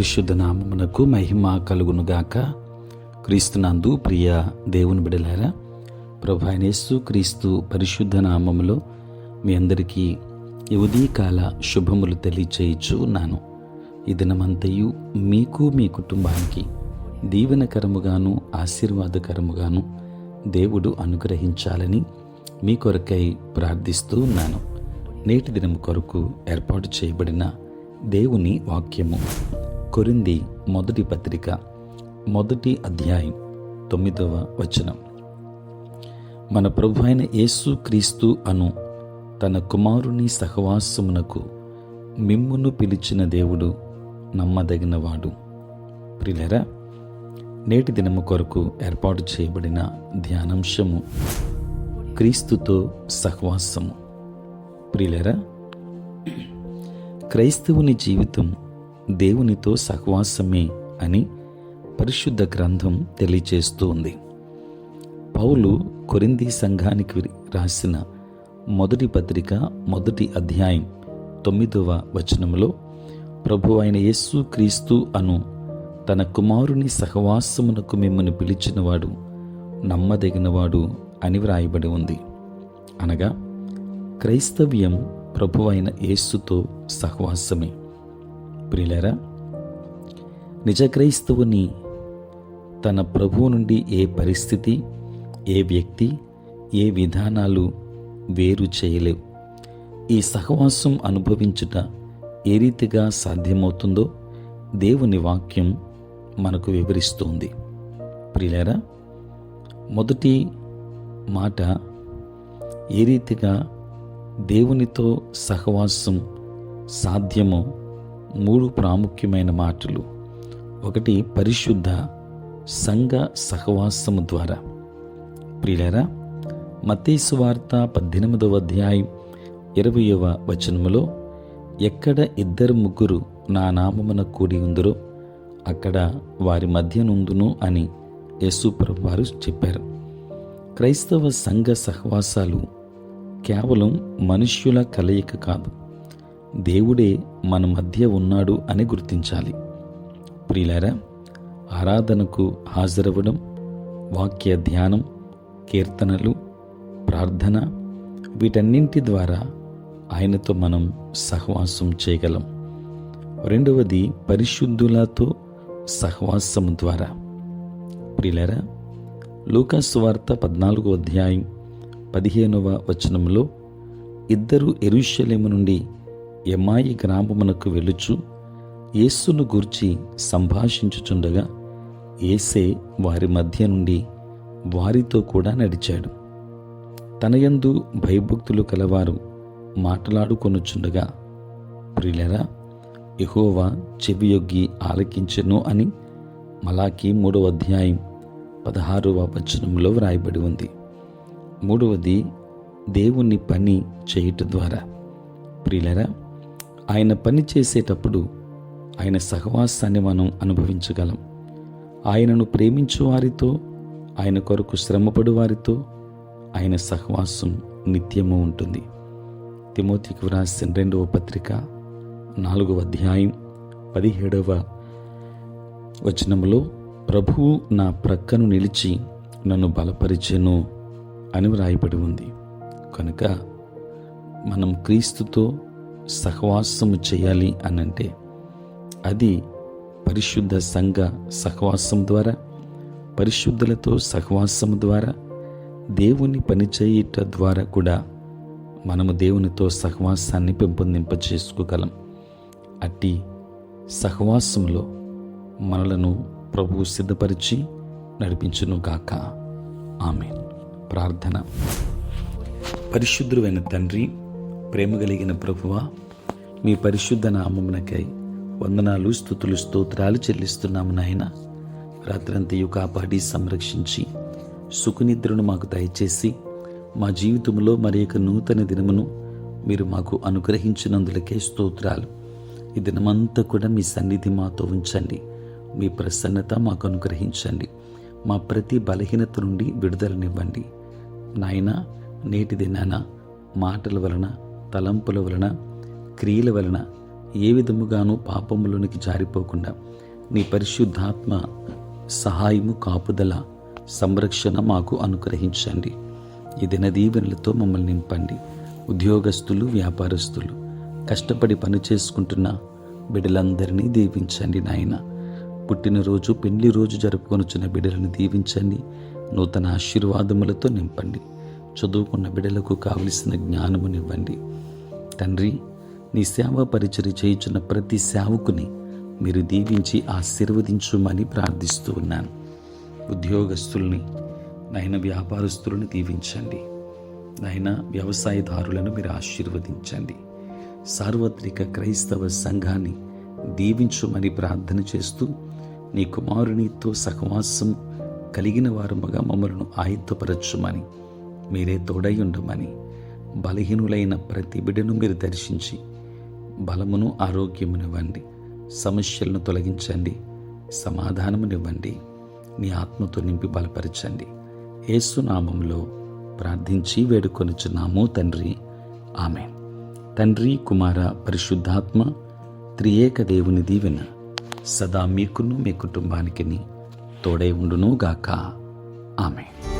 పరిశుద్ధ నామమునకు మహిమ కలుగునుగాక. క్రీస్తునందు ప్రియ దేవుని బిడ్డలారా, ప్రభు అయిన యేసు క్రీస్తు పరిశుద్ధ నామములో మీ అందరికీ ఈ ఉదయకాల శుభములు తెలియచేయచ్చు ఉన్నాను. ఈ దినమంతయు మీకు మీ కుటుంబానికి దీవెనకరముగాను ఆశీర్వాదకరముగాను దేవుడు అనుగ్రహించాలని మీ కొరకై ప్రార్థిస్తూ ఉన్నాను. నేటి దినము కొరకు ఏర్పాటు చేయబడిన దేవుని వాక్యము కొరింథీ మొదటి పత్రిక 1వ అధ్యాయం 9వ వచనం. మన ప్రభు అయిన యేసు క్రీస్తు అను తన కుమారుని సహవాసమునకు మిమ్మును పిలిచిన దేవుడు నమ్మదగినవాడు. ప్రియులారా, నేటి దినము కొరకు ఏర్పాటు చేయబడిన ధ్యానాంశము క్రీస్తుతో సహవాసము. ప్రియులారా, క్రైస్తవుని జీవితం దేవునితో సహవాసమే అని పరిశుద్ధ గ్రంథం తెలియచేస్తూ ఉంది. పౌలు కొరింథీ సంఘానికి రాసిన మొదటి పత్రిక 1వ అధ్యాయం 9వ వచనములో ప్రభు అయిన యేసు క్రీస్తు అను తన కుమారుని సహవాసమునకు మిమ్మల్ని పిలిచినవాడు నమ్మదగినవాడు అని వ్రాయబడి ఉంది. అనగా క్రైస్తవ్యం ప్రభు అయిన యేసుతో సహవాసమే. ప్రియులారా, నిజ క్రైస్తవుని తన ప్రభువు నుండి ఏ పరిస్థితి, ఏ వ్యక్తి, ఏ విధానాలు వేరు చేయలేవు. ఈ సహవాసం అనుభవించుట ఏ రీతిగా సాధ్యమవుతుందో దేవుని వాక్యం మనకు వివరిస్తుంది. ప్రియులారా, మొదటి మాట ఏ రీతిగా దేవునితో సహవాసం సాధ్యమో 3 ప్రాముఖ్యమైన మాటలు. ఒకటి, పరిశుద్ధ సంఘ సహవాసము ద్వారా. ప్రియులారా, మత్తయి సువార్త 18వ అధ్యాయం 20వ వచనములో ఎక్కడ 2-3 నా నామమున కూడి ఉందరో అక్కడ వారి మధ్య నుందును అని యేసు ప్రభువారు చెప్పారు. క్రైస్తవ సంఘ సహవాసాలు కేవలం మనుష్యుల కలయిక కాదు, దేవుడే మన మధ్య ఉన్నాడు అని గుర్తించాలి. ప్రియులారా, ఆరాధనకు హాజరవ్వడం, వాక్య ధ్యానం, కీర్తనలు, ప్రార్థన, వీటన్నింటి ద్వారా ఆయనతో మనం సహవాసం చేయగలం. రెండవది, పరిశుద్ధులతో సహవాసం ద్వారా. ప్రియులారా, లూకా సువార్త 14వ అధ్యాయం 15వ వచనంలో 2 యెరూషలేము నుండి ఎమ్మాయి గ్రామమునకు వెళ్ళుచు యేసును గూర్చి సంభాషించుచుండగా యేసే వారి మధ్య నుండి వారితో కూడా నడిచాడు. తనయందు భయభక్తులు కలవారు మాట్లాడుకొనుచుండగా, ప్రియులారా, యెహోవా చెవియొగ్గి ఆలకించెను అని మలాకి 3వ అధ్యాయం 16వ వచనంలో వ్రాయబడి ఉంది. మూడవది, దేవుని పని చేయుట ద్వారా. ప్రియులారా, ఆయన పని చేసేటప్పుడు ఆయన సహవాసాన్ని మనం అనుభవించగలం. ఆయనను ప్రేమించు వారితో, ఆయన కొరకు శ్రమపడు వారితో ఆయన సహవాసం నిత్యము ఉంటుంది. తిమోతికి వ్రాసిన 2వ పత్రిక 4వ అధ్యాయం 17వ వచనములో ప్రభువు నా ప్రక్కను నిలిచి నన్ను బలపరిచెను అని వ్రాయబడి ఉంది. కనుక మనం క్రీస్తుతో సహవాసము చేయాలి అనంటే అది పరిశుద్ధ సంఘ సహవాసం ద్వారా, పరిశుద్ధులతో సహవాసం ద్వారా, దేవుని పనిచేయుట ద్వారా కూడా మనము దేవునితో సహవాసాన్ని పెంపొందింపచేసుకోగలం. అట్టి సహవాసంలో మనలను ప్రభువు సిద్ధపరిచి నడిపించును గాక. ఆమేన్. ప్రార్థన. పరిశుద్ధుడైన తండ్రి, ప్రేమ కలిగిన ప్రభువా, మీ పరిశుద్ధ నామమునకై వందనాలు, స్తుతులు, స్తోత్రాలు చెల్లిస్తున్నాము నాయన. రాత్రంతయు కాపాడి సంరక్షించి సుఖనిద్రను మాకు దయచేసి మా జీవితంలో మరి ఒక నూతన దినమును మీరు మాకు అనుగ్రహించినందులకే స్తోత్రాలు. ఈ దినమంతా కూడా మీ సన్నిధి మాతో ఉంచండి. మీ ప్రసన్నత మాకు అనుగ్రహించండి. మా ప్రతి బలహీనత నుండి విడుదలనివ్వండి నాయన. నేటి దినాన మాటల వలన, తలంపుల వలన, క్రియల వలన ఏ విధముగానూ పాపములోనికి జారిపోకుండా నీ పరిశుద్ధాత్మ సహాయము, కాపుదల, సంరక్షణ మాకు అనుగ్రహించండి. ఈ దిన దీవెనలతో మమ్మల్ని నింపండి. ఉద్యోగస్తులు, వ్యాపారస్తులు, కష్టపడి పని చేసుకుంటున్న బిడ్డలందరినీ దీవించండి నాయన. పుట్టినరోజు, పెళ్లి రోజు జరుపుకొనుచున్న బిడ్డలను దీవించండి. నూతన ఆశీర్వాదములతో నింపండి. చదువుకున్న బిడ్డలకు కావలసిన జ్ఞానమునివ్వండి. తండ్రి, నీ సేవ పరిచర్య చేయుచున్న ప్రతి సేవకుని మీరు దీవించి ఆశీర్వదించుమని ప్రార్థిస్తూ ఉన్నాను. ఉద్యోగస్తుల్ని నాయన, వ్యాపారస్తులను దీవించండి నాయన. వ్యవసాయదారులను మీరు ఆశీర్వదించండి. సార్వత్రిక క్రైస్తవ సంఘాన్ని దీవించుమని ప్రార్థన చేస్తూ, నీ కుమారునితో సహవాసం కలిగిన వారముగా మమ్మలను ఆయుధపరచుమని, మీరే తోడై ఉండమని, బలహీనులైన ప్రతి బిడ్డను మీరు దర్శించి బలమును, ఆరోగ్యమునివ్వండి. సమస్యలను తొలగించండి, సమాధానమునివ్వండి. నీ ఆత్మతో నింపి బలపరచండి. యేసు నామములో ప్రార్థించి వేడుకొనుచున్నాము తండ్రి, ఆమేన్. తండ్రి, కుమార, పరిశుద్ధాత్మ త్రియేక దేవుని దీవెన సదా మీకును మీ కుటుంబానికి తోడై ఉండును గాక. ఆమేన్.